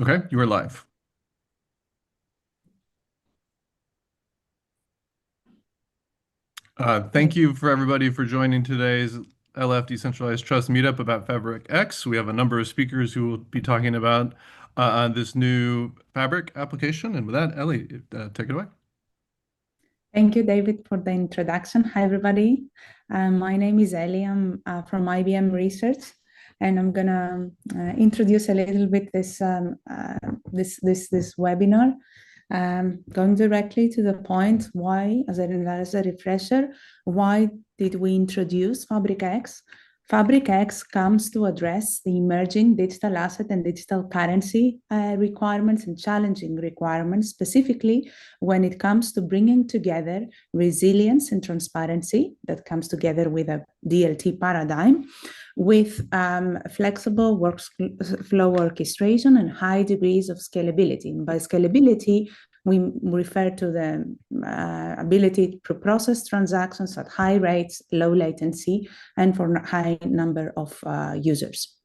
Okay, you are live. Thank you for everybody for joining today's LF Decentralized Trust meetup about Fabric X. We have a number of speakers who will be talking about this new Fabric application. And with that, Ellie, take it away. Thank you, David, for the introduction. Hi, everybody. My name is Ellie. I'm from IBM Research, and I'm gonna introduce a little bit this webinar. Going directly to the point, why, as a refresher, why did we introduce Fabric X? Fabric X comes to address the emerging digital asset and digital currency requirements and challenging requirements, specifically when it comes to bringing together resilience and transparency that comes together with a DLT paradigm, with flexible workflow orchestration and high degrees of scalability. And by scalability, we refer to the ability to process transactions at high rates, low latency, and for a high number of users.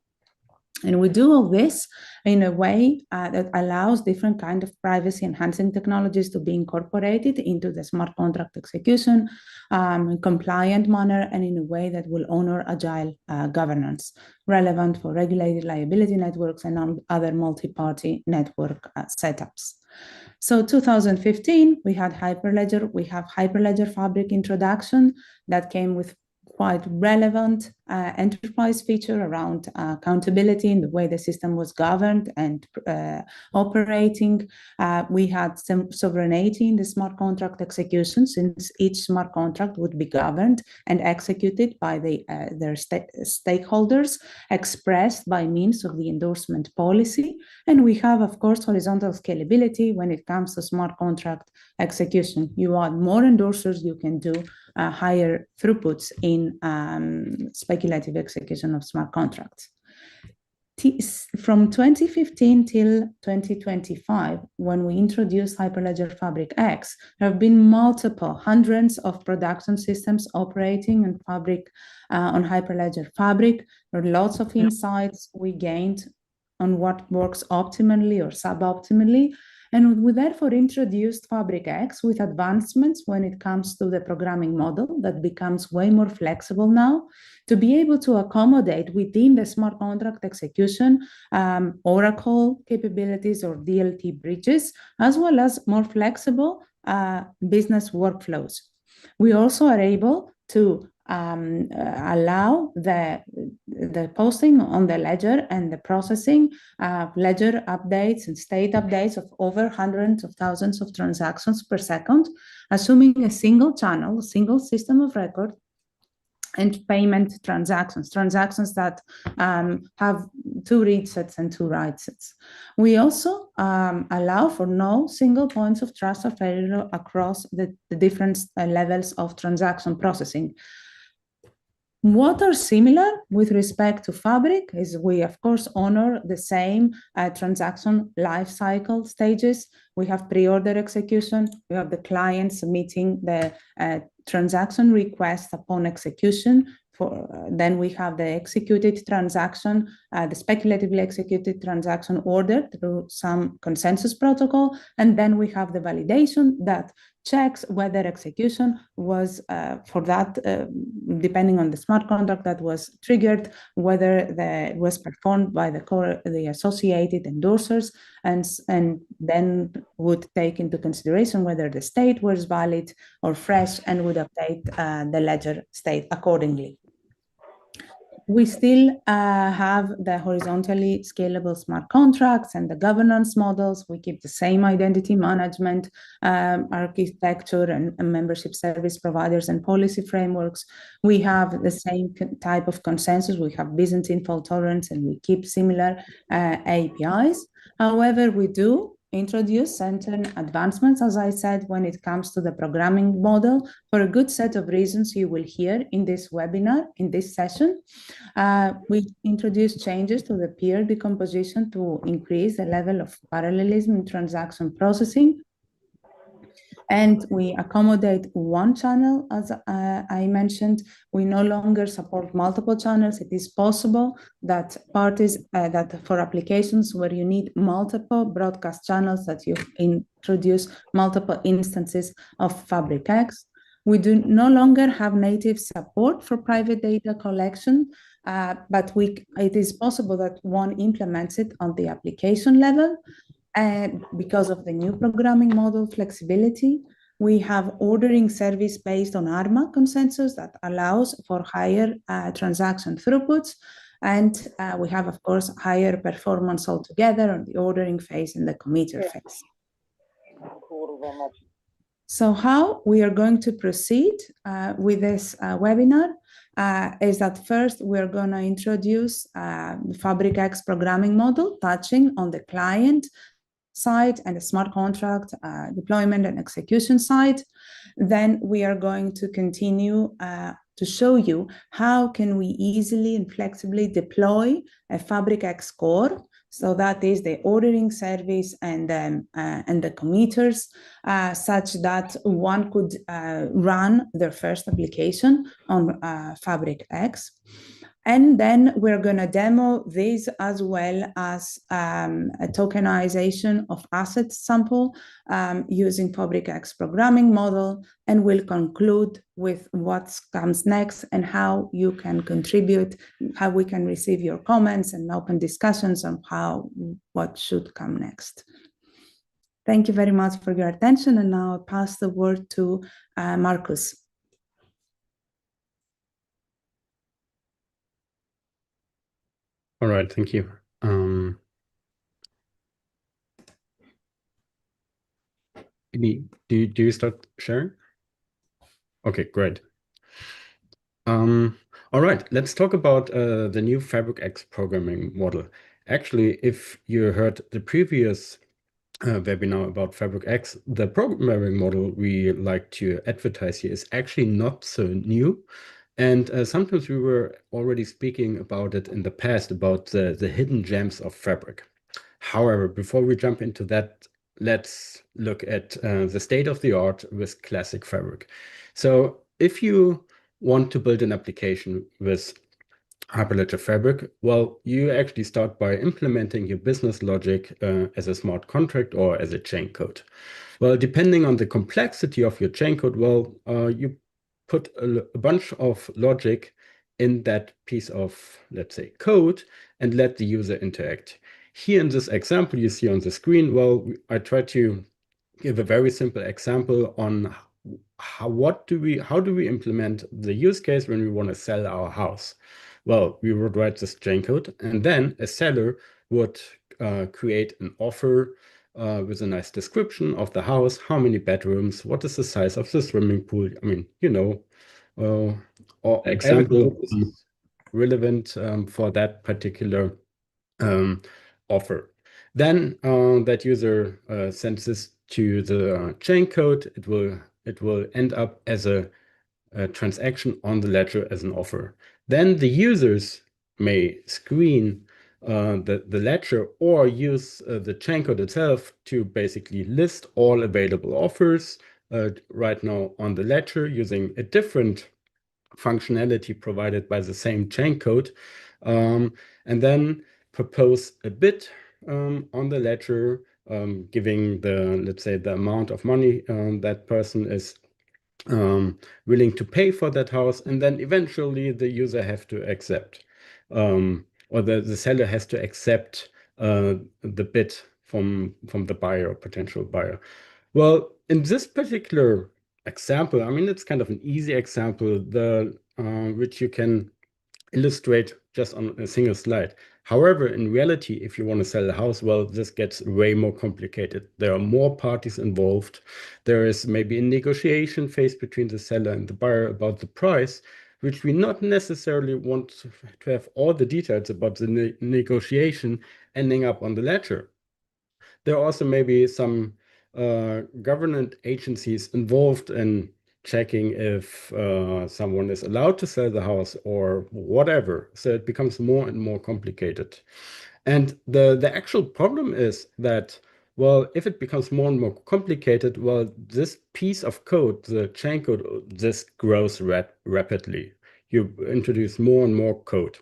And we do all this in a way that allows different kinds of privacy enhancing technologies to be incorporated into the smart contract execution in compliant manner and in a way that will honor agile governance, relevant for regulated liability networks and other multi-party network setups. So 2015, we had Hyperledger. We have Hyperledger Fabric introduction that came with quite relevant enterprise feature around accountability in the way the system was governed and operating. We had some sovereignty in the smart contract execution, since each smart contract would be governed and executed by their stakeholders, expressed by means of the endorsement policy. And we have, of course, horizontal scalability when it comes to smart contract execution. You add more endorsers, you can do higher throughputs in speculative execution of smart contracts. From 2015 till 2025, when we introduced Hyperledger Fabric X, there have been hundreds of production systems operating in Fabric on Hyperledger Fabric. There are lots of insights we gained on what works optimally or suboptimally. And we therefore introduced Fabric X with advancements when it comes to the programming model that becomes way more flexible now to be able to accommodate within the smart contract execution Oracle capabilities or DLT bridges, as well as more flexible business workflows. We also are able to allow the posting on the ledger and the processing ledger updates and state updates of over hundreds of thousands of transactions per second, assuming a single channel, a single system of record, and payment transactions that have two read sets and two write sets. We also allow for no single points of trust or failure across the different levels of transaction processing. What are similar with respect to Fabric is we, of course, honor the same transaction lifecycle stages. We have pre-order execution. We have the client submitting the transaction request upon execution. Then we have the executed transaction, the speculatively executed transaction ordered through some consensus protocol. And then we have the validation that checks whether execution was for that, depending on the smart contract that was triggered, whether it was performed by the associated endorsers, and then would take into consideration whether the state was valid or fresh and would update the ledger state accordingly. We still have the horizontally scalable smart contracts and the governance models. We keep the same identity management architecture and membership service providers and policy frameworks. We have the same type of consensus. We have Byzantine fault tolerance and we keep similar APIs. However, we do introduce certain advancements, as I said, when it comes to the programming model for a good set of reasons you will hear in this webinar, in this session. We introduce changes to the peer decomposition to increase the level of parallelism in transaction processing. And we accommodate one channel, as I mentioned. We no longer support multiple channels. It is possible that parties, that for applications where you need multiple broadcast channels, that you introduce multiple instances of Fabric X. We do no longer have native support for private data collection, but it is possible that one implements it on the application level. And because of the new programming model flexibility, we have ordering service based on ARMA consensus that allows for higher transaction throughputs. And we have, of course, higher performance altogether on the ordering phase and the committer phase. So how we are going to proceed with this webinar is that first we're going to introduce the Fabric X programming model touching on the client side and the smart contract deployment and execution side. Then we are going to continue to show you how can we easily and flexibly deploy a Fabric X core. So that is the ordering service and the committers, such that one could run their first application on Fabric X. And then we're going to demo this as well as a tokenization of asset sample using Fabric X programming model. And we'll conclude with what comes next and how you can contribute, how we can receive your comments and open discussions on what should come next. Thank you very much for your attention. And now I'll pass the word to Marcus. All right, thank you. Do you start sharing? Okay, great. All right, let's talk about the new Fabric X programming model. Actually, if you heard the previous webinar about Fabric X, the programming model we like to advertise here is actually not so new. And sometimes we were already speaking about it in the past, about the hidden gems of Fabric. However, before we jump into that, let's look at the state of the art with classic Fabric. So if you want to build an application with Hyperledger Fabric, well, you actually start by implementing your business logic as a smart contract or as a chain code. Well, depending on the complexity of your chain code, well, you put a bunch of logic in that piece of, let's say, code and let the user interact. Here in this example you see on the screen, well, I try to give a very simple example on how do we implement the use case when we want to sell our house. Well, we would write this chain code, and then a seller would create an offer with a nice description of the house, how many bedrooms, what is the size of the swimming pool. I mean, you know, or example relevant for that particular offer. Then that user sends this to the chain code. It will end up as a transaction on the ledger as an offer. Then the users may screen the ledger or use the chain code itself to basically list all available offers right now on the ledger using a different functionality provided by the same chain code, and then propose a bid on the ledger, giving let's say, the amount of money that person is willing to pay for that house, and then eventually the user have to accept, or the seller has to accept the bid from the buyer or potential buyer. Well, in this particular example, I mean, it's kind of an easy example, which you can illustrate just on a single slide. However, in reality, if you want to sell a house, well, this gets way more complicated. There are more parties involved. There is maybe a negotiation phase between the seller and the buyer about the price, which we not necessarily want to have all the details about the negotiation ending up on the ledger. There are also maybe some government agencies involved in checking if someone is allowed to sell the house or whatever. So it becomes more and more complicated. And the actual problem is that Well, if it becomes more and more complicated, well, this piece of code, the chain code, this grows rapidly. You introduce more and more code.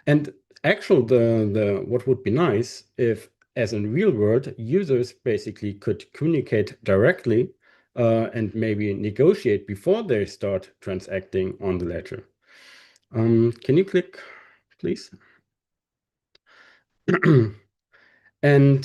And actually, what would be nice if, as in real world, users basically could communicate directly and maybe negotiate before they start transacting on the ledger. Can you click, please? And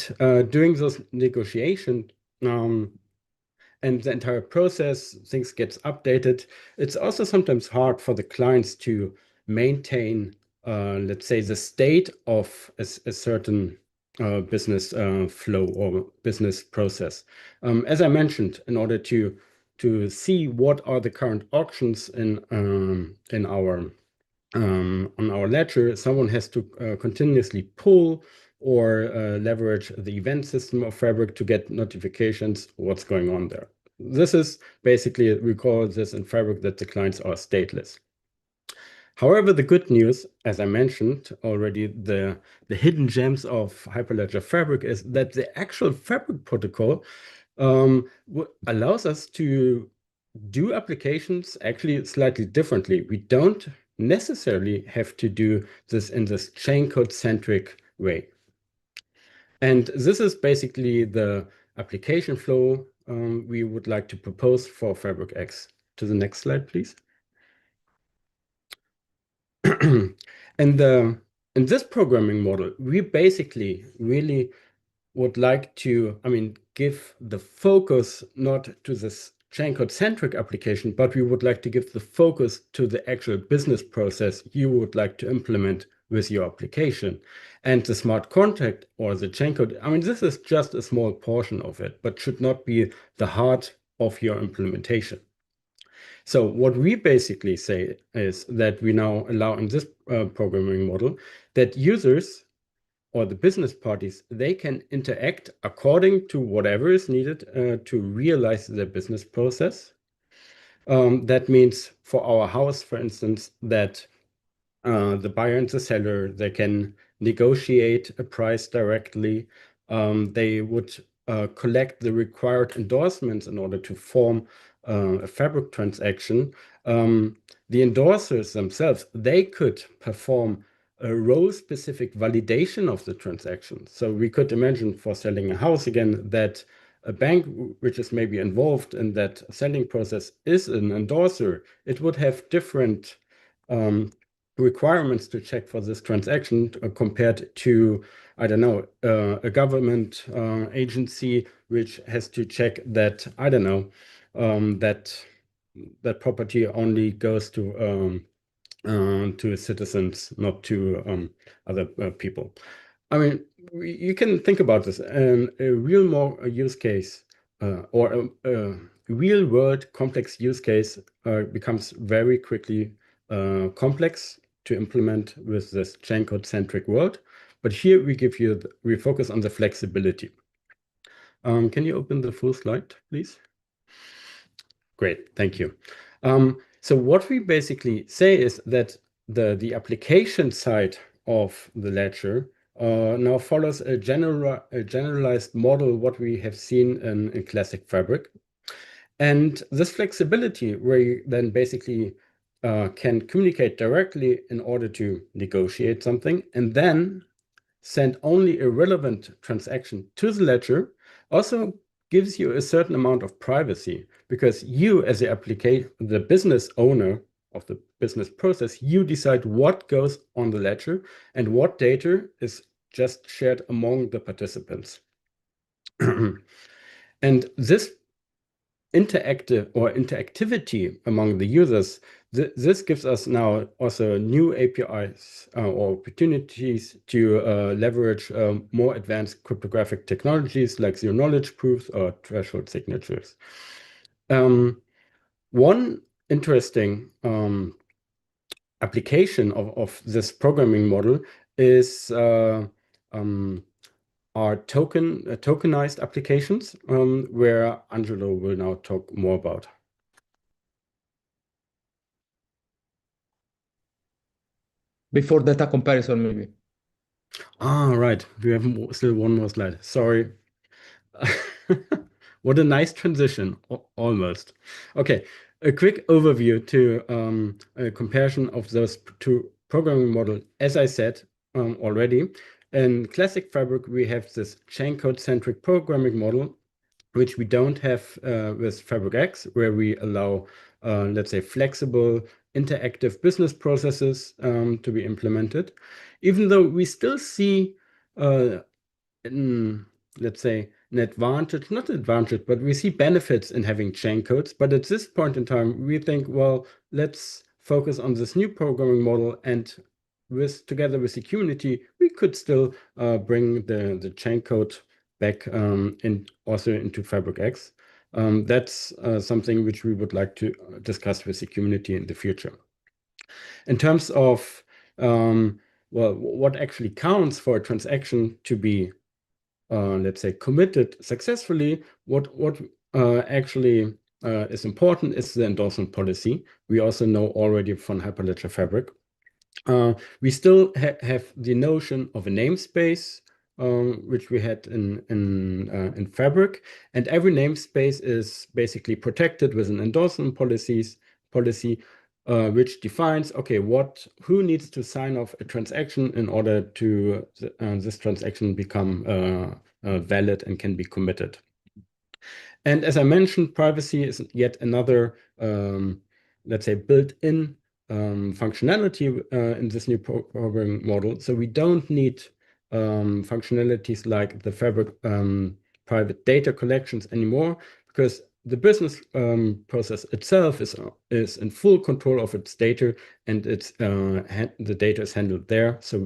during those negotiations, and the entire process, things gets updated. It's also sometimes hard for the clients to maintain, let's say, the state of a certain business flow or business process. As I mentioned, in order to see what are the current auctions in our on our ledger, someone has to continuously pull or leverage the event system of Fabric to get notifications what's going on there. This is basically, we call this in Fabric that the clients are stateless. However, the good news, as I mentioned already, the hidden gems of Hyperledger Fabric is that the actual Fabric protocol allows us to do applications actually slightly differently. We don't necessarily have to do this in this chain code centric way. And this is basically the application flow we would like to propose for Fabric X. To the next slide, please. And in this programming model, we basically really would like to, give the focus not to this chain code centric application, but we would like to give the focus to the actual business process you would like to implement with your application. And the smart contract or the chain code, this is just a small portion of it, but should not be the heart of your implementation. So what we basically say is that we now allow in this programming model that users or the business parties, they can interact according to whatever is needed to realize their business process. That means for our house, for instance, that the buyer and the seller, they can negotiate a price directly. They would collect the required endorsements in order to form a Fabric transaction. The endorsers themselves, they could perform a row-specific validation of the transaction. So we could imagine for selling a house again that a bank which is maybe involved in that selling process is an endorser. It would have different requirements to check for this transaction compared to, I don't know, a government agency which has to check that, I don't know, that property only goes to citizens, not to other people. You can think about this. A real more use case or a real world complex use case becomes very quickly complex to implement with this chain code centric world. But here we focus on the flexibility. Can you open the full slide, please? Great, thank you. So what we basically say is that the application side of the ledger now follows a generalized model, what we have seen in classic Fabric. And this flexibility, where you then basically can communicate directly in order to negotiate something, and then send only a relevant transaction to the ledger, also gives you a certain amount of privacy, because you, as the business owner of the business process, you decide what goes on the ledger and what data is just shared among the participants. And this interactivity among the users, this gives us now also new APIs or opportunities to leverage more advanced cryptographic technologies like zero-knowledge proofs or threshold signatures. One interesting application of this programming model is are tokenized applications, where Angelo will now talk more about. Before data comparison, maybe. Ah, right. We have still one more slide. Sorry. What a nice transition, almost. Okay, a quick overview to a comparison of those two programming models. As I said already, in classic Fabric, we have this chain code-centric programming model, which we don't have with Fabric X, where we allow, let's say, flexible, interactive business processes to be implemented. Even though we still see uh, let's say, an advantage, not advantage, but we see benefits in having chain codes. But at this point in time, we think, well, let's focus on this new programming model, and together with the community, we could still bring the chain code back also into Fabric X. That's something which we would like to discuss with the community in the future. In terms of well, what actually counts for a transaction to be let's say, committed successfully, what actually is important is the endorsement policy. We also know already from Hyperledger Fabric. We still have the notion of a namespace, which we had in Fabric, and every namespace is basically protected with an endorsement policy, which defines, okay, who needs to sign off a transaction in order to this transaction become valid and can be committed. And as I mentioned, privacy is yet another, let's say, built-in functionality in this new programming model. So we don't need functionalities like the Fabric private data collections anymore, because the business process itself is in full control of its data, and the data is handled there. So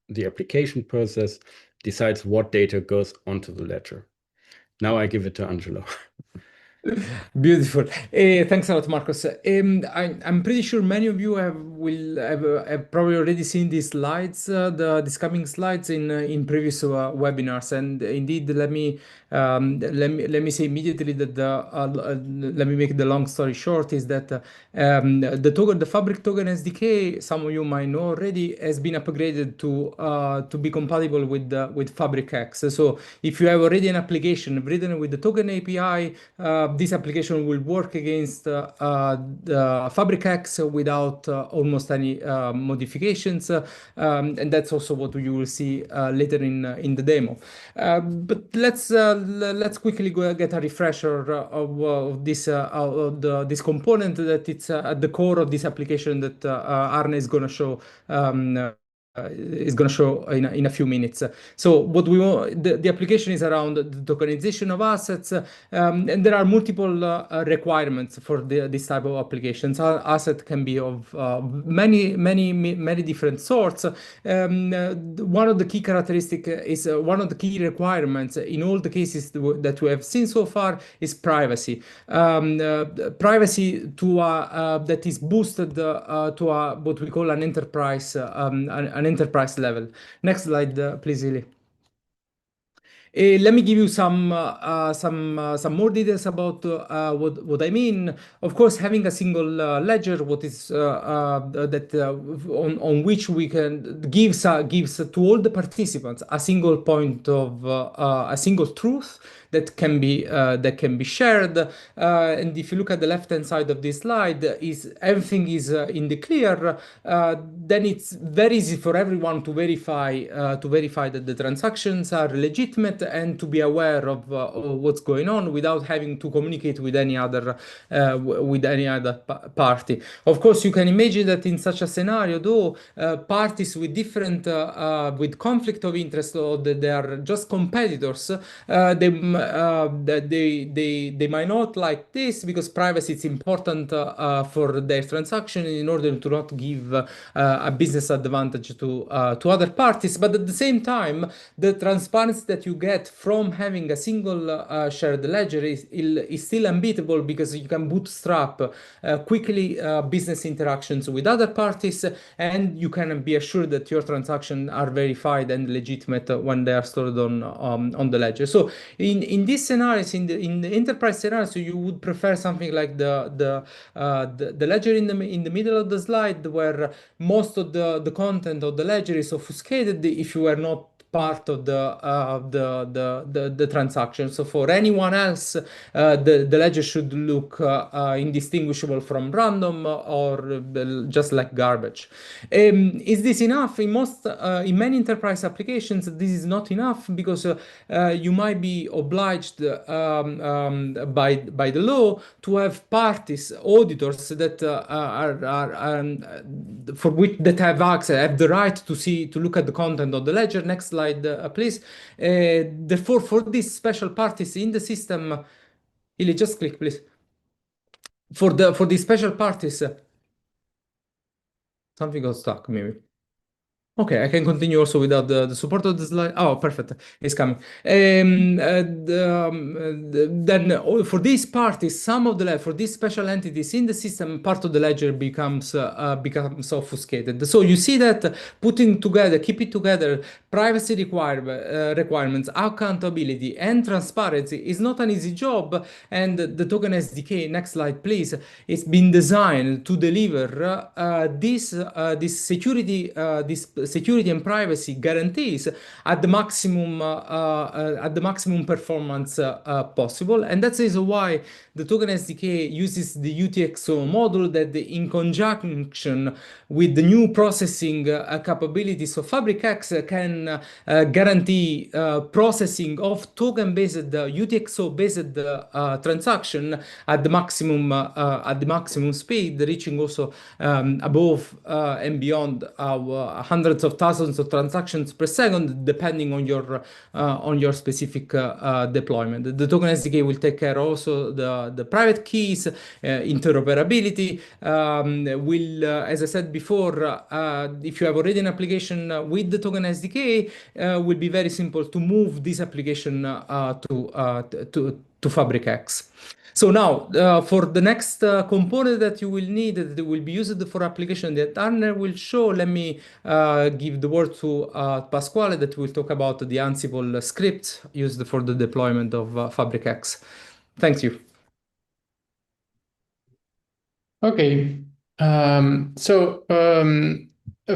the application process decides what data goes onto the ledger. Now I give it to Angelo. Beautiful. Thanks a lot, Marcos. I'm pretty sure many of you have probably already seen these slides, these coming slides in previous webinars. And indeed, let me say immediately that let me make the long story short is that the Fabric token SDK, some of you might know already, has been upgraded to be compatible with Fabric X. So if you have already an application written with the token API, this application will work against the Fabric X without almost any modifications, and that's also what you will see later in the demo. But let's quickly get a refresher of this component that it's at the core of this application that Arne is going to show. Is going to show in a few minutes. So what we want, the application is around the tokenization of assets, and there are multiple requirements for this type of applications. Asset can be of many different sorts. One of the key characteristics is one of the key requirements in all the cases that we have seen so far is privacy. Privacy that is boosted to what we call an enterprise level. Next slide, please, Ili. Let me give you some more details about what I mean. Of course, having a single ledger, what is on which we can gives to all the participants a single point of a single truth that can be shared. And if you look at the left-hand side of this slide, everything is in the clear. Then it's very easy for everyone to verify that the transactions are legitimate and to be aware of what's going on without having to communicate with any other party. Of course, you can imagine that in such a scenario, though, parties with different with conflict of interest, or that they are just competitors, they might not like this, because privacy is important for their transaction in order to not give a business advantage to other parties. But at the same time, the transparency that you get get from having a single shared ledger is still unbeatable, because you can bootstrap quickly business interactions with other parties, and you can be assured that your transactions are verified and legitimate when they are stored on the ledger. So in these scenarios, in the enterprise scenarios, you would prefer something like the ledger in the middle of the slide, where most of the content of the ledger is obfuscated if you are not part of the transaction. So for anyone else, the ledger should look indistinguishable from random or just like garbage. Is this enough? In many enterprise applications, this is not enough, because you might be obliged by the law to have parties, auditors that have access, have the right to look at the content of the ledger. Next slide, please. Therefore, for these special parties in the system, Ili, just click, please. For these special parties, something got stuck, maybe. Okay, I can continue also without the support of the slide. Oh, perfect. It's coming. For these parties, for these special entities in the system, part of the ledger becomes obfuscated. So you see that keeping together privacy requirements, accountability, and transparency is not an easy job. And the token SDK, next slide, please, it's been designed to deliver this security and privacy guarantees at the maximum performance possible. And that is why the token SDK uses the UTXO model that, in conjunction with the new processing capabilities of FabricX, can guarantee processing of token-based UTXO-based transaction at the maximum speed, reaching also above and beyond hundreds of thousands of transactions per second, depending on your specific deployment. The token SDK will take care also the private keys, interoperability. As I said before, if you have already an application with the token SDK, will be very simple to move this application to FabricX. So now, for the next component that you will need, that will be used for application that Arne will show, let me give the word to Pasquale, that will talk about the Ansible script used for the deployment of FabricX. Thank you. Okay.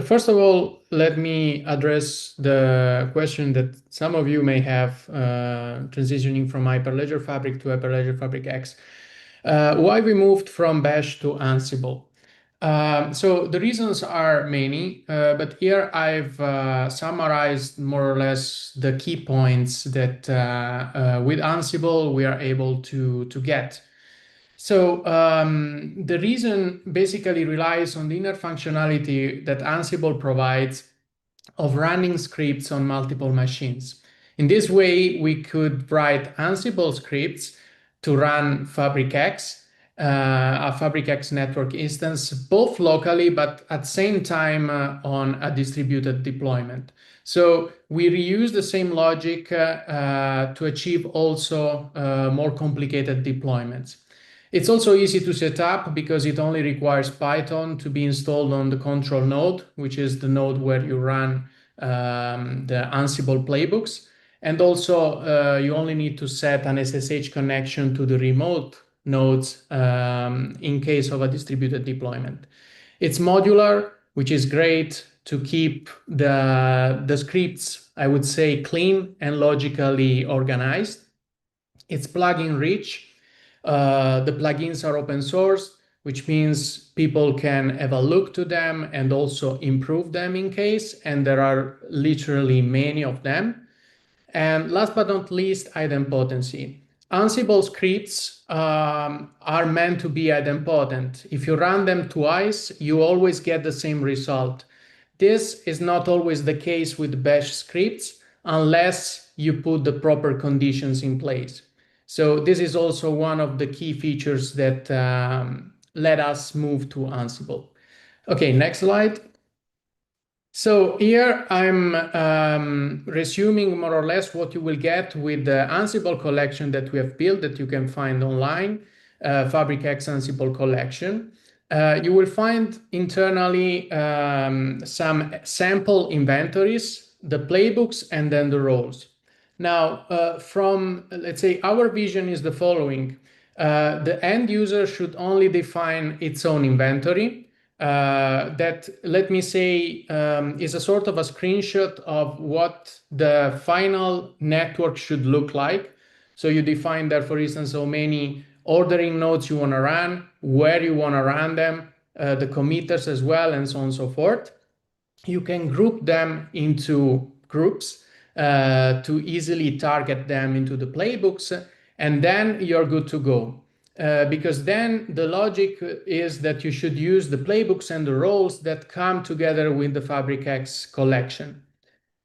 First of all, let me address the question that some of you may have transitioning from Hyperledger Fabric to Hyperledger Fabric X. Why we moved from Bash to Ansible? So the reasons are many, but here I've summarized more or less the key points that with Ansible we are able to get. So the reason basically relies on the inner functionality that Ansible provides of running scripts on multiple machines. In this way, we could write Ansible scripts to run FabricX, a FabricX network instance, both locally, but at the same time on a distributed deployment. So we reuse the same logic to achieve also more complicated deployments. It's also easy to set up because it only requires Python to be installed on the control node, which is the node where you run the Ansible playbooks. And also you only need to set an SSH connection to the remote nodes in case of a distributed deployment. It's modular, which is great to keep the scripts, I would say, clean and logically organized. It's plugin rich. The plugins are open source, which means people can have a look to them and also improve them in case, and there are literally many of them. And last but not least, idempotency. Ansible scripts are meant to be idempotent. If you run them twice, you always get the same result. This is not always the case with Bash scripts unless you put the proper conditions in place. So this is also one of the key features that let us move to Ansible. Okay, next slide. So here I'm resuming more or less what you will get with the Ansible collection that we have built that you can find online, Fabric X Ansible collection. You will find internally some sample inventories, the playbooks, and then the roles. Now, let's say our vision is the following. The end user should only define its own inventory. That, let me say, is a sort of a screenshot of what the final network should look like. So you define there, for instance, how many ordering nodes you want to run, where you want to run them, the committers as well, and so on and so forth. You can group them into groups to easily target them into the playbooks, and then you're good to go. Because then the logic is that you should use the playbooks and the roles that come together with the Fabric X collection.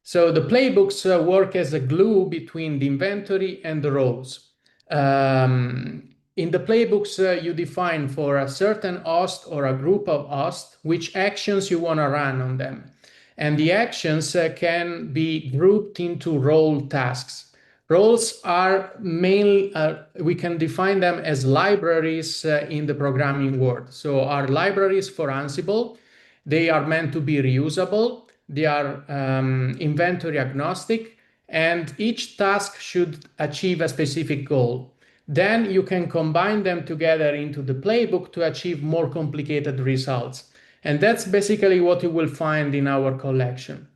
So the playbooks work as a glue between the inventory and the roles. In the playbooks, you define for a certain host or a group of hosts which actions you want to run on them. And the actions can be grouped into role tasks. Roles are mainly, we can define them as libraries in the programming world. So our libraries for Ansible, they are meant to be reusable, they are inventory agnostic, and each task should achieve a specific goal. Then you can combine them together into the playbook to achieve more complicated results. And that's basically what you will find in our collection.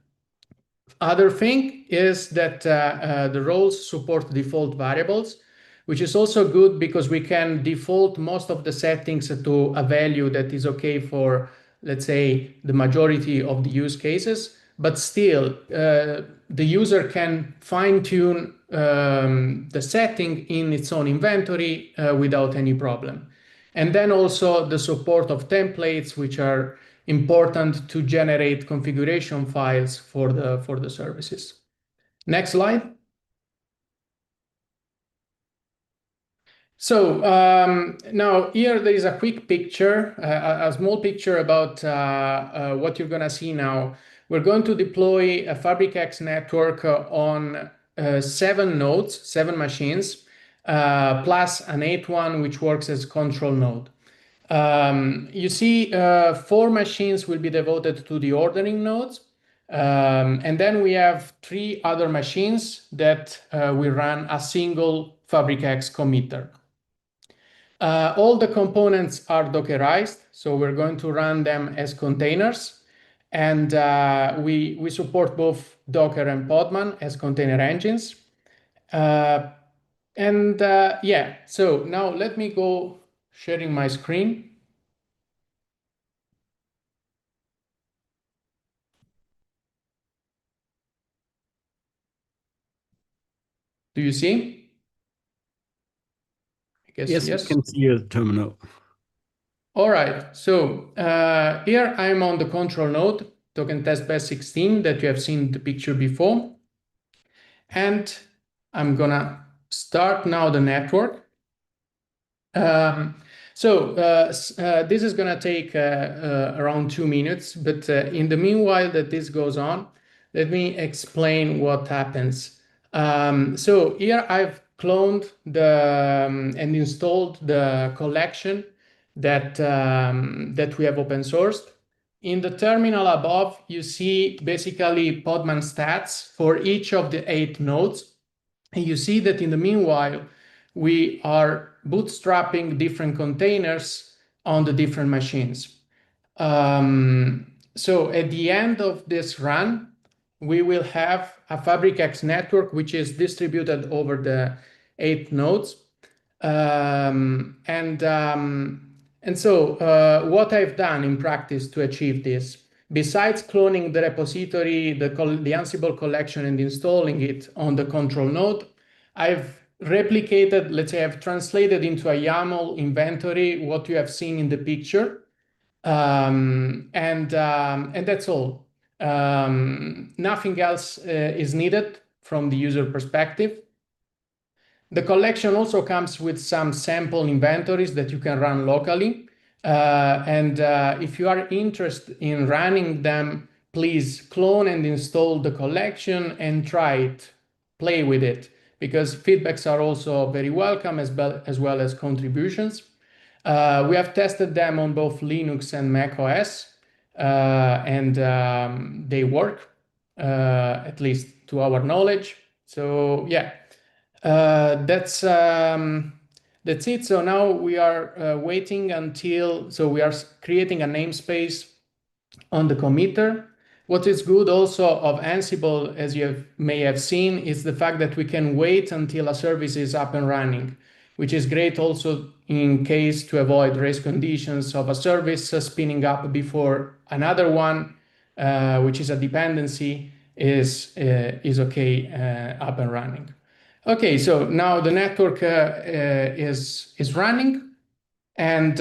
Other thing is that the roles support default variables, which is also good because we can default most of the settings to a value that is okay for, let's say, the majority of the use cases. But still, the user can fine-tune the setting in its own inventory without any problem. And then also the support of templates, which are important to generate configuration files for the services. Next slide. So now here there is a quick picture, a small picture about what you're going to see now. We're going to deploy a Fabric X network on 7 nodes, 7 machines, plus an 8th one, which works as control node. You see 4 machines will be devoted to the ordering nodes. And then we have 3 other machines that will run a single Fabric X committer. All the components are Dockerized, so we're going to run them as containers. And we support both Docker and Podman as container engines. Yeah, so now let me go sharing my screen. Do you see? I guess Yes, yes. you can see your terminal. All right, so here I'm on the control node, token test best 16 that you have seen the picture before. And I'm gonna start now the network. This is gonna take around 2 minutes, but in the meanwhile that this goes on, let me explain what happens. So here I've cloned and installed the collection that we have open sourced. In the terminal above, you see basically Podman stats for each of the 8 nodes. And you see that in the meanwhile, we are bootstrapping different containers on the different machines. So at the end of this run, we will have a Fabric X network, which is distributed over the 8 nodes. What I've done in practice to achieve this, besides cloning the repository, the Ansible collection and installing it on the control node, I've replicated, let's say I've translated into a YAML inventory what you have seen in the picture. And that's all. Nothing else is needed from the user perspective. The collection also comes with some sample inventories that you can run locally. If you are interested in running them please clone and install the collection and try it, play with it, because feedbacks are also very welcome as well as contributions. We have tested them on both Linux and Mac OS, and they work, at least to our knowledge. So yeah, that's it. So now we are waiting until, so we are creating a namespace on the committer. What is good also of Ansible, as you may have seen, is the fact that we can wait until a service is up and running, which is great also in case to avoid race conditions of a service spinning up before another one, which is a dependency, is okay, up and running. Okay, so now the network is running, and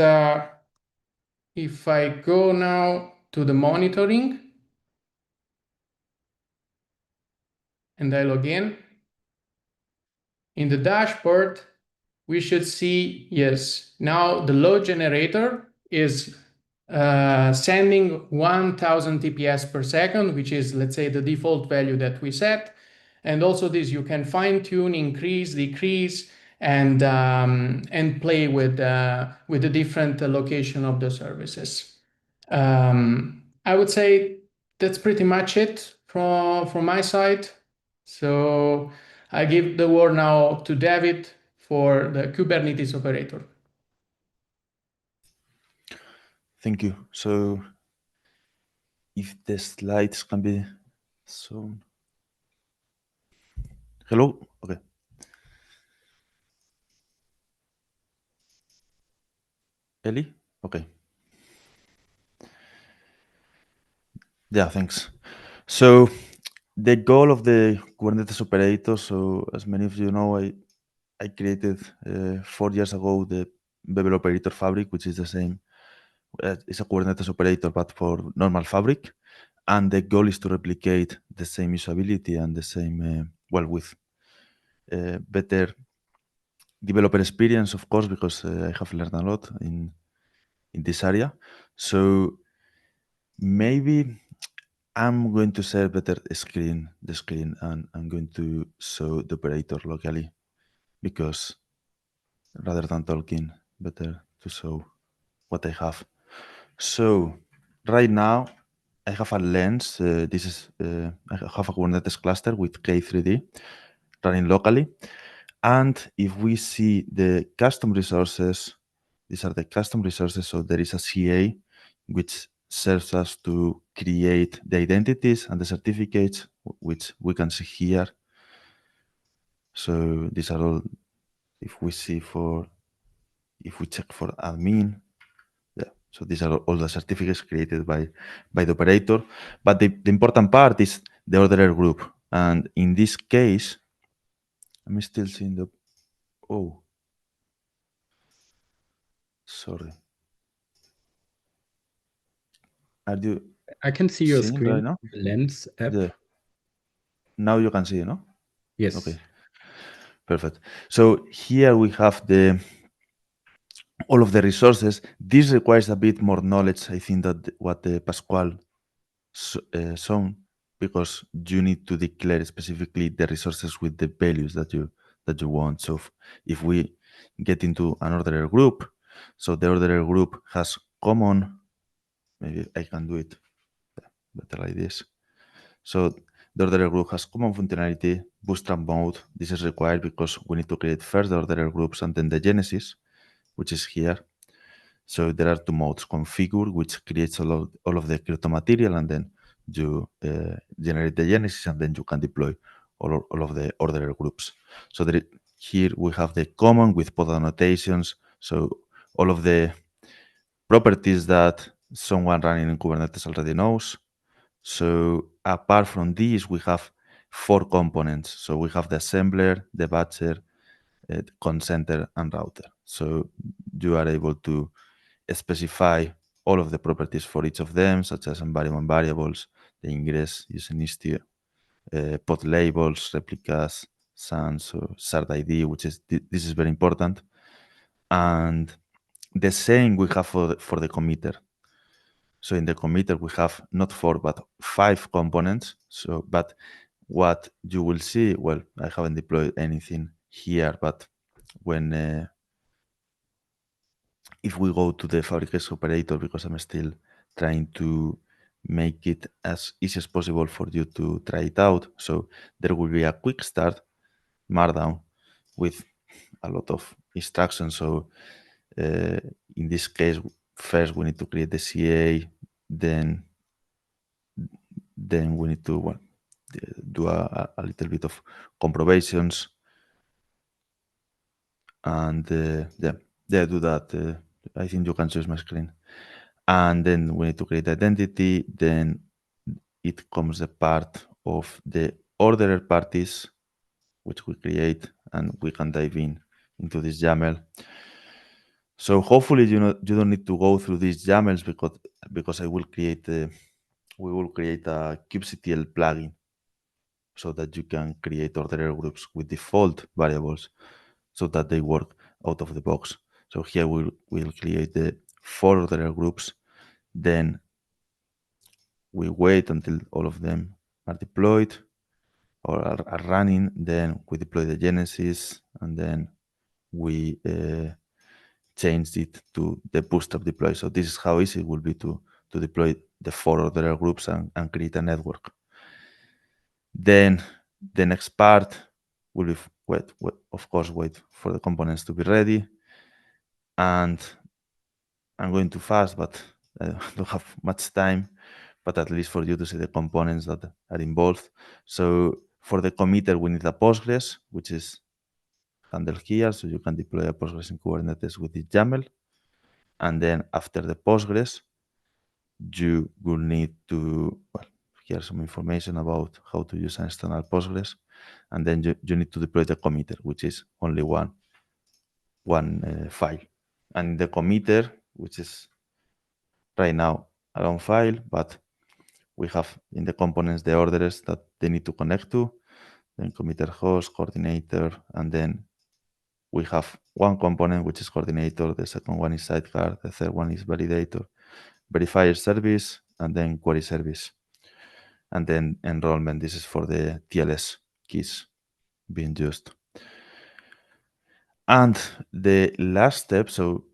if I go now to the monitoring and I log in the dashboard, we should see, yes, now the load generator is sending 1000 TPS per second, which is, let's say, the default value that we set. And also this, you can fine tune, increase, decrease, and play with the different location of the services. I would say that's pretty much it from my side. So I give the word now to David for the Kubernetes operator. Thank you. So if the slides can be shown. Hello? Okay. Ellie? Okay. Yeah, thanks. So the goal of the Kubernetes operator, so as many of you know, I created 4 years ago the Bevel Operator Fabric, which is the same. It's a Kubernetes operator, but for normal Fabric. And the goal is to replicate the same usability and the same, well, with better developer experience, of course, because I have learned a lot in this area. So maybe I'm going to share better the screen, and I'm going to show the operator locally, because rather than talking, better to show what I have. So right now I have a lens. This is I have a Kubernetes cluster with K3D running locally. And if we see the custom resources, these are the custom resources. So there is a CA, which serves us to create the identities and the certificates, which we can see here. So these are all, if we check for admin, yeah. So these are all the certificates created by the operator. But the important part is the orderer group. And in this case, I'm still seeing the, oh, sorry. Are you? I can see your seeing screen, right now? the Lens app. Yeah. Now you can see, no? Yes. Okay. Perfect. So here we have all of the resources. This requires a bit more knowledge, I think, that what Pascual shown, because you need to declare specifically the resources with the values that you want. So if we get into an orderer group, so the orderer group has common, maybe I can do it better like this. So the orderer group has common functionality, bootstrap mode. This is required because we need to create first the orderer groups and then the genesis, which is here. So there are 2 modes: configure, which creates all of the crypto material, and then you generate the genesis, and then you can deploy all of the orderer groups. So here we have the common with pod annotations. So all of the properties that someone running in Kubernetes already knows. So apart from these, we have 4 components. So we have the assembler, the batcher, consenter, and router. So you are able to specify all of the properties for each of them, such as environment variables, the ingress using istio, pod labels, replicas, sans, or shard ID, which is this is very important. And the same we have for the committer. So in the committer, we have not 4, but 5 components. So, but what you will see, well, I haven't deployed anything here, but when if we go to the Fabric X operator, because I'm still trying to make it as easy as possible for you to try it out. So there will be a quick start Markdown with a lot of instructions. So in this case, first we need to create the CA, then we need to do a little bit of comprobations, and yeah, do that. I think you can choose my screen, and then we need to create identity. Then it comes the part of the orderer parties, which we create, and we can dive into this YAML. So hopefully you don't need to go through these YAMLs because we will create a kubectl plugin so that you can create orderer groups with default variables so that they work out of the box. So here we'll create the 4 orderer groups, then we wait until all of them are deployed or are running, then we deploy the Genesis, and then we changed it to the bootstrap deploy. So this is how easy it will be to deploy the 4 orderer groups and create a network. Then the next part will be of course wait for the components to be ready. And I'm going too fast, but I don't have much time, but at least for you to see the components that are involved. So for the committer, we need a Postgres, which is handled here. So you can deploy a Postgres in Kubernetes with the YAML. And then after the Postgres, you will need to, well, here's some information about how to use an external Postgres. And then you need to deploy the committer, which is only one file. And the committer, which is right now a long file, but we have in the components the orderers that they need to connect to, then committer host, coordinator, and then we have one component which is coordinator, the second one is sidecar, the third one is validator, verifier service, and then query service. And then enrollment, this is for the TLS keys being used. And the last step, so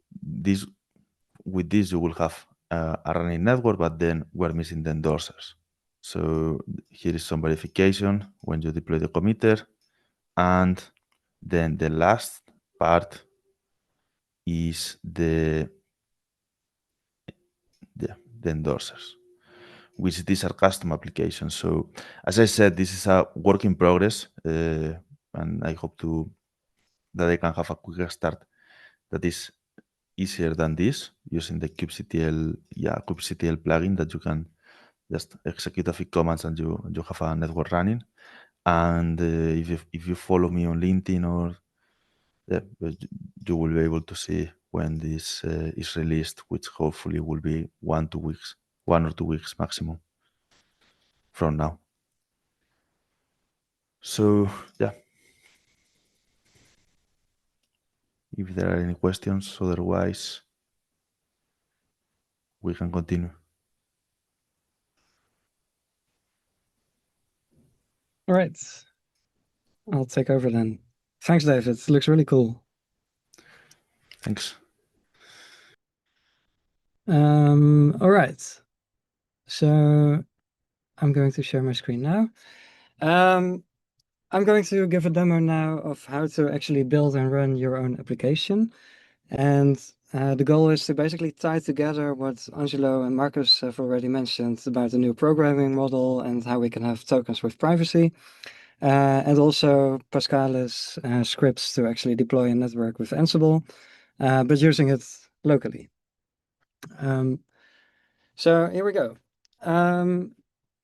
with this you will have a running network, but then we're missing the endorsers. So here is some verification when you deploy the committer, and then the last part is the endorsers, which these are custom applications. So as I said, this is a work in progress, and I hope that I can have a quicker start that is easier than this using the kubectl plugin that you can just execute a few commands and you have a network running. And if you follow me on LinkedIn, or you will be able to see when this is released, which hopefully will be 1 or 2 weeks maximum from now. So yeah, if there are any questions, otherwise we can continue. All right, I'll take over then. Thanks, David. It looks really cool. Thanks. All right, so I'm going to share my screen now. I'm going to give a demo now of how to actually build and run your own application. And the goal is to basically tie together what Angelo and Marcus have already mentioned about the new programming model and how we can have tokens with privacy. And also Pascal's scripts to actually deploy a network with Ansible, but using it locally. So here we go.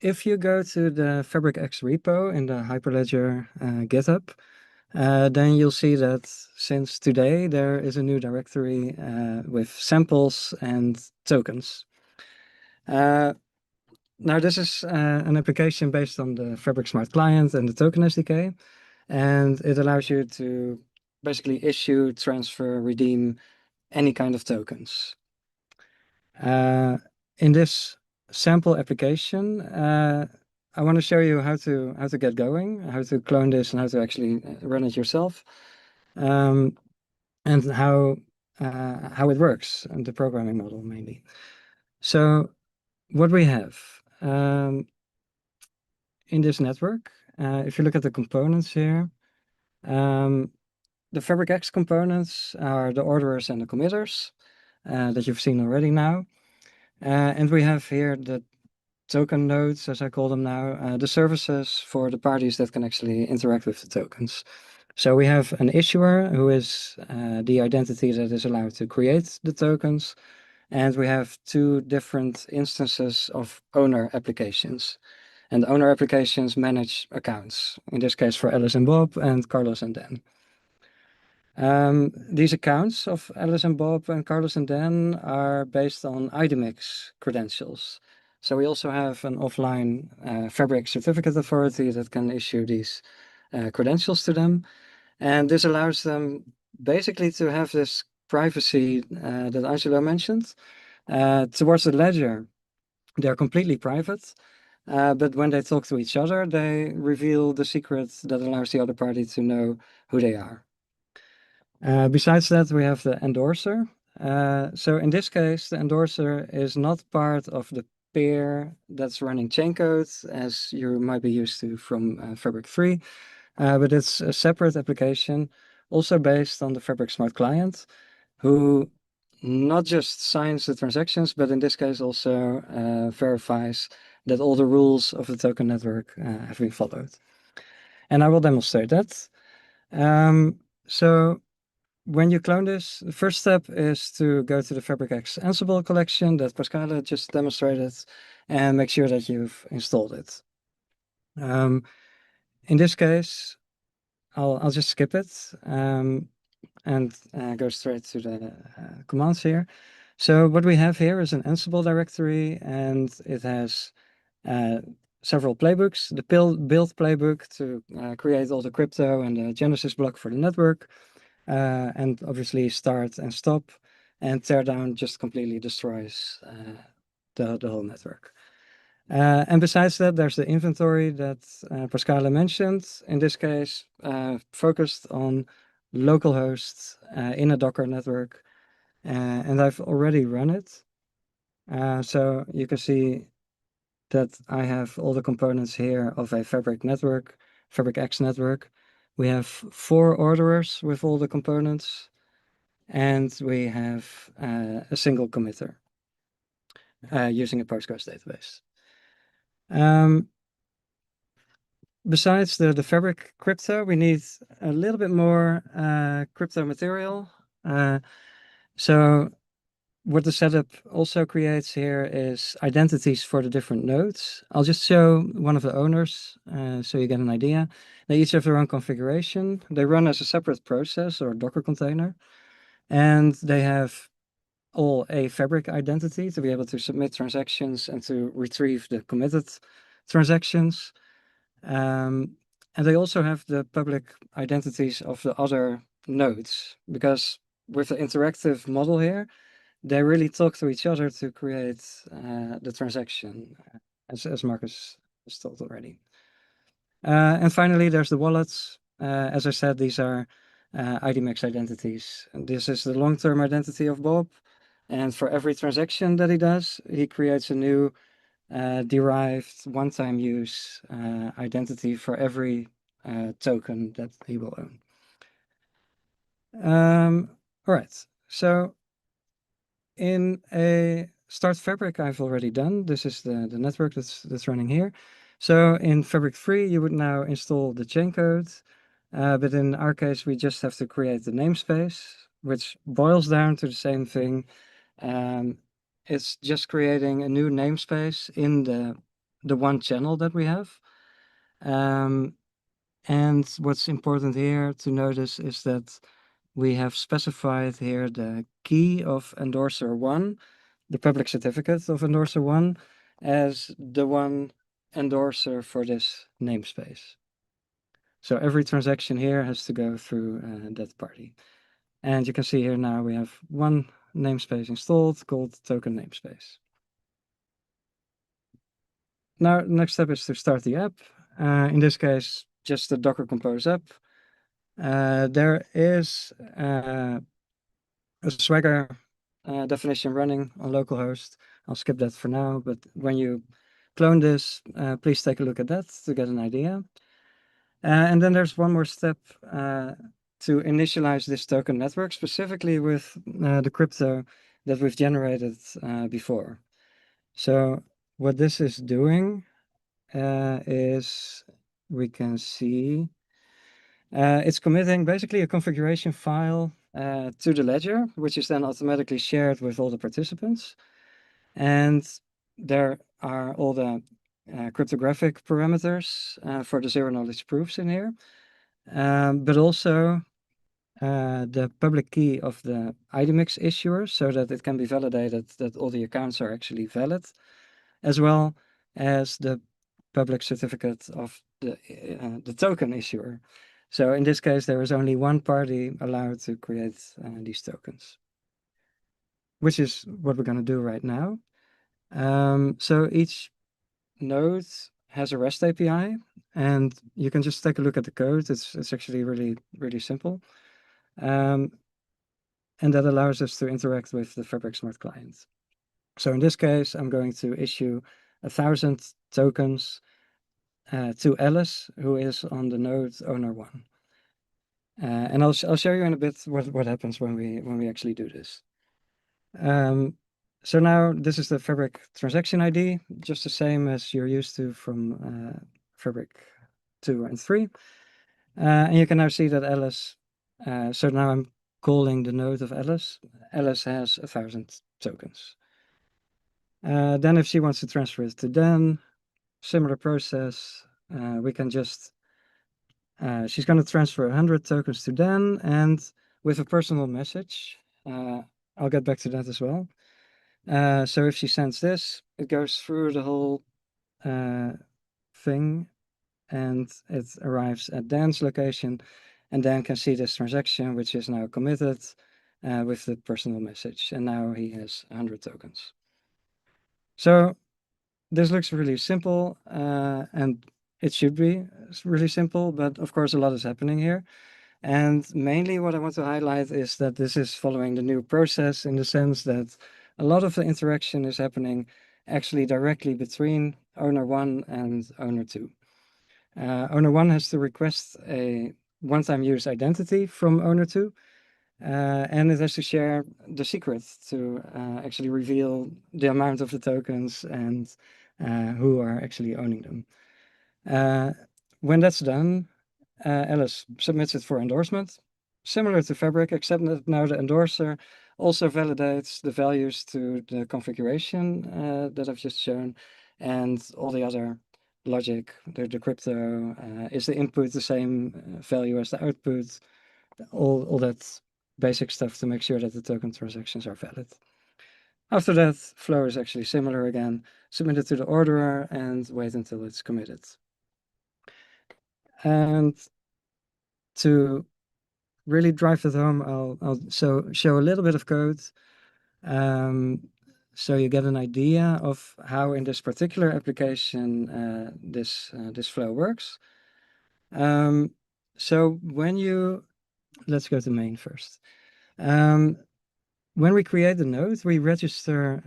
If you go to the Fabric X repo in the Hyperledger GitHub, then you'll see that since today there is a new directory with samples and tokens. Now this is an application based on the Fabric Smart Client and the Token SDK, and it allows you to basically issue, transfer, redeem any kind of tokens. in this sample application, I want to show you how to get going, how to clone this, and how to actually run it yourself, and how it works, and the programming model mainly. So what we have in this network, if you look at the components here, the FabricX components are the orderers and the committers that you've seen already now. And we have here the token nodes, as I call them now, the services for the parties that can actually interact with the tokens. So we have an issuer who is the identity that is allowed to create the tokens. And we have two different instances of owner applications. And owner applications manage accounts, in this case for Alice and Bob and Carlos and Dan. These accounts of Alice and Bob and Carlos and Dan are based on IDMX credentials. So we also have an offline Fabric certificate authority that can issue these credentials to them. And this allows them basically to have this privacy that Angelo mentioned. Towards the ledger, they're completely private. But when they talk to each other, they reveal the secret that allows the other party to know who they are. Besides that, we have the endorser. So in this case, the endorser is not part of the pair that's running chain code, as you might be used to from Fabric 3, but it's a separate application, also based on the Fabric Smart Client, who not just signs the transactions, but in this case also verifies that all the rules of the token network have been followed. And I will demonstrate that. So when you clone this, the first step is to go to the FabricX Ansible collection that Pascale just demonstrated and make sure that you've installed it. In this case, I'll just skip it and go straight to the commands here. So what we have here is an Ansible directory, and it has several playbooks. The build playbook to create all the crypto and the Genesis block for the network. And obviously start and stop, and tear down just completely destroys the whole network. And besides that, there's the inventory that Pascale mentioned, in this case, focused on local hosts in a Docker network. And I've already run it. So you can see that I have all the components here of a Fabric network, FabricX network. We have 4 orderers with all the components, and we have a single committer using a Postgres database. Besides the Fabric crypto, we need a little bit more crypto material. So what the setup also creates here is identities for the different nodes. I'll just show one of the owners so you get an idea. They each have their own configuration. They run as a separate process or Docker container. And they have all a Fabric identity to be able to submit transactions and to retrieve the committed transactions. And they also have the public identities of the other nodes, because with the interactive model here, they really talk to each other to create the transaction, as Marcus has told already. And finally, there's the wallets. As I said, these are IDMX identities. And this is the long-term identity of Bob. And for every transaction that he does, he creates a new derived one-time use identity for every token that he will own. All right, so in a Start Fabric I've already done. This is the network that's running here. So in Fabric 3, you would now install the chain code. But in our case, we just have to create the namespace, which boils down to the same thing. It's just creating a new namespace in the one channel that we have. And what's important here to notice is that we have specified here the key of endorser 1, the public certificate of endorser 1, as the one endorser for this namespace. So every transaction here has to go through that party. And you can see here now we have one namespace installed called token namespace. now next step is to start the app. In this case, just the Docker Compose app. There is a Swagger definition running on localhost. I'll skip that for now, but when you clone this, please take a look at that to get an idea. And then there's one more step to initialize this token network, specifically with the crypto that we've generated before. So what this is doing is we can see it's committing basically a configuration file to the ledger, which is then automatically shared with all the participants. And there are all the cryptographic parameters for the zero knowledge proofs in here, but also the public key of the IDMX issuer so that it can be validated that all the accounts are actually valid, as well as the public certificate of the token issuer. So in this case, there is only one party allowed to create these tokens, which is what we're going to do right now. So each node has a REST API, and you can just take a look at the code. It's actually really, really simple. And that allows us to interact with the Fabric Smart Client. So in this case, I'm going to issue 1,000 tokens to Alice, who is on the node owner 1. And I'll show you in a bit what happens when we actually do this. So now this is the Fabric transaction ID, just the same as you're used to from Fabric 2 and 3. And you can now see that Alice, so now I'm calling the node of Alice. Alice has 1,000 tokens. Then if she wants to transfer it to Dan, similar process, we can just, she's going to transfer 100 tokens to Dan, and with a personal message, I'll get back to that as well. So if she sends this, it goes through the whole thing, and it arrives at Dan's location, and Dan can see this transaction, which is now committed with the personal message, and now he has 100 tokens. So this looks really simple, and it should be really simple, but of course a lot is happening here. And mainly what I want to highlight is that this is following the new process in the sense that a lot of the interaction is happening actually directly between owner 1 and owner 2. Owner 1 has to request a one-time use identity from owner 2, and it has to share the secret to actually reveal the amount of the tokens and who are actually owning them. When that's done, Alice submits it for endorsement, similar to Fabric, except that now the endorser also validates the values to the configuration that I've just shown, and all the other logic, the crypto, is the input the same value as the output, all that basic stuff to make sure that the token transactions are valid. After that, flow is actually similar again, submit it to the orderer and wait until it's committed. And to really drive that home, I'll show a little bit of code, so you get an idea of how in this particular application this flow works. So when you, let's go to main first. When we create the node, we register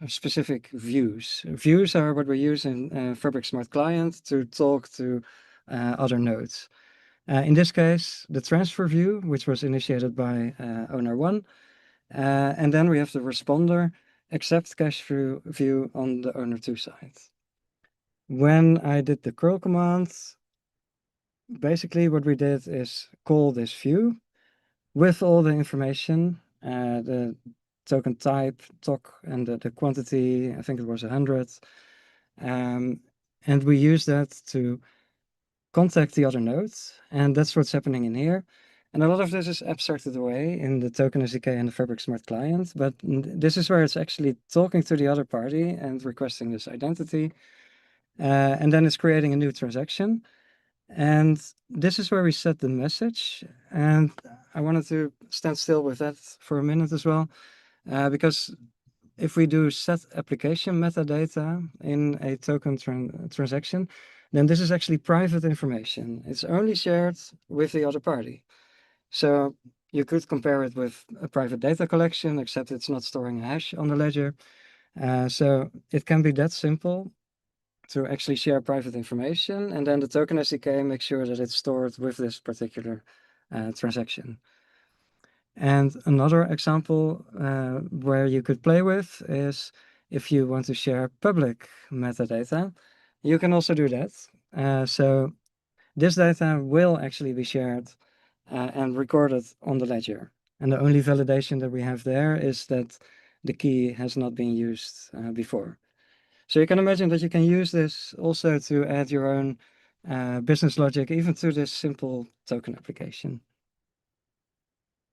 specific views. Views are what we use in Fabric Smart Client to talk to other nodes. In this case, the transfer view, which was initiated by owner 1, and then we have the responder accept cache view on the owner 2 side. When I did the curl command, basically what we did is call this view with all the information, the token type, TOC, and the quantity, I think it was 100. And we use that to contact the other nodes, and that's what's happening in here. And a lot of this is abstracted away in the token SDK and the Fabric Smart Client, but this is where it's actually talking to the other party and requesting this identity. And then it's creating a new transaction. And this is where we set the message. And I wanted to stand still with that for a minute as well, because if we do set application metadata in a token transaction, then this is actually private information. It's only shared with the other party. So you could compare it with a private data collection, except it's not storing a hash on the ledger. So it can be that simple to actually share private information, and then the token SDK makes sure that it's stored with this particular transaction. And another example where you could play with is if you want to share public metadata, you can also do that. So this data will actually be shared and recorded on the ledger. And the only validation that we have there is that the key has not been used before. So you can imagine that you can use this also to add your own business logic, even to this simple token application.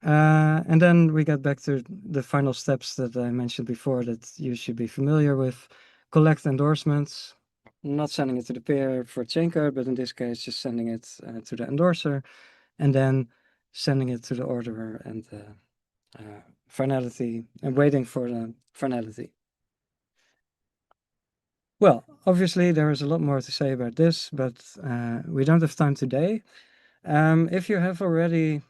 And then we get back to the final steps that I mentioned before that you should be familiar with. Collect endorsements, not sending it to the peer for chain code, but in this case, just sending it to the endorser, and then sending it to the orderer and finality, and waiting for the finality. Well, obviously there is a lot more to say about this, but we don't have time today. If you have already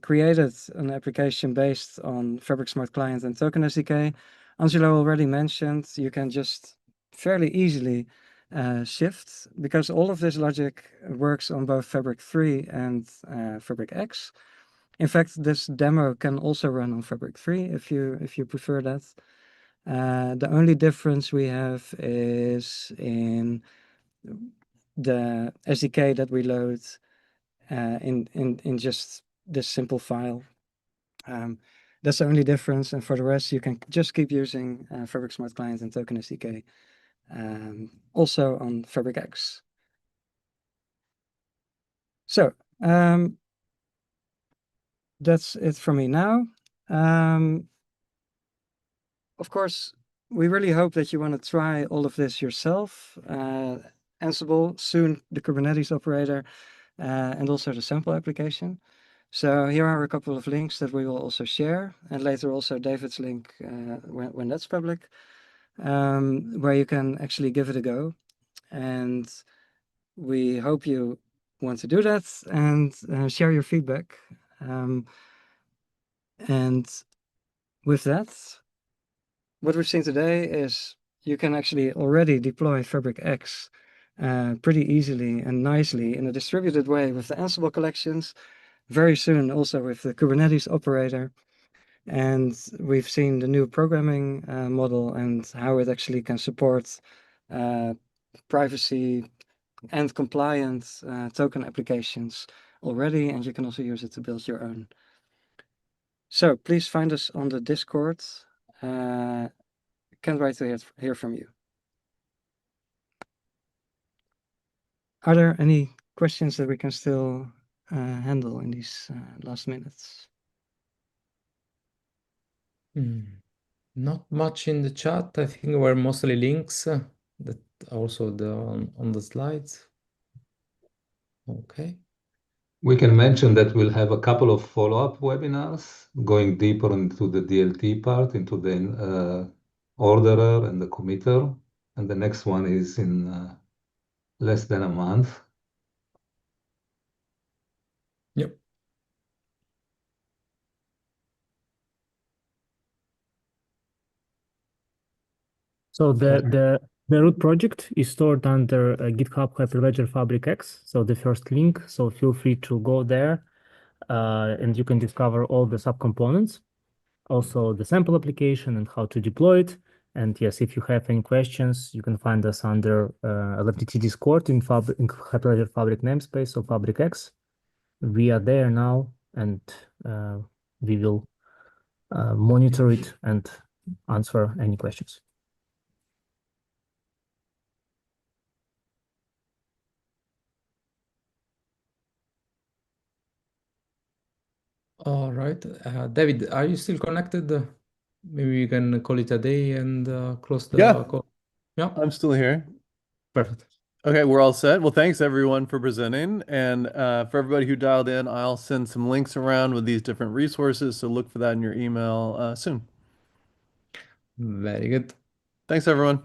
created an application based on Fabric Smart Client and Token SDK, Angelo already mentioned you can just fairly easily shift, because all of this logic works on both Fabric 3 and Fabric X. In fact, this demo can also run on Fabric 3 if you prefer that. The only difference we have is in the SDK that we load in just this simple file. That's the only difference, and for the rest, you can just keep using Fabric Smart Client and Token SDK, also on Fabric X. So that's it for me now. Of course, we really hope that you want to try all of this yourself. Ansible, soon the Kubernetes operator, and also the sample application. So here are a couple of links that we will also share, and later also David's link when that's public, where you can actually give it a go. And we hope you want to do that and share your feedback. And with that, what we've seen today is you can actually already deploy Fabric X pretty easily and nicely in a distributed way with the Ansible collections, very soon also with the Kubernetes operator. And we've seen the new programming model and how it actually can support privacy and compliant token applications already, and you can also use it to build your own. So please find us on the Discord. Can't wait to hear from you. Are there any questions that we can still handle in these last minutes? Not much in the chat. I think were mostly links that also on the slides. Okay. We can mention that we'll have a couple of follow-up webinars going deeper into the DLT part, into the orderer and the committer. And the next one is in less than a month. Yep. So the root project is stored under GitHub Hyperledger Fabric X. So the first link. So feel free to go there, and you can discover all the subcomponents, also the sample application and how to deploy it. And yes, if you have any questions, you can find us under LFDT Discord in Hyperledger Fabric namespace of Fabric X. We are there now, and we will monitor it and answer any questions. All right. David, are you still connected? Maybe we can call it a day and close the call. Yeah, I'm still here. perfect. Okay, we're all set. Well, thanks everyone for presenting. And for everybody who dialed in, I'll send some links around with these different resources. So look for that in your email soon. Very good. Thanks, everyone.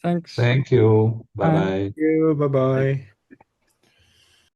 Thanks. Thank you. Bye. Bye-bye. Thank you. Bye-bye.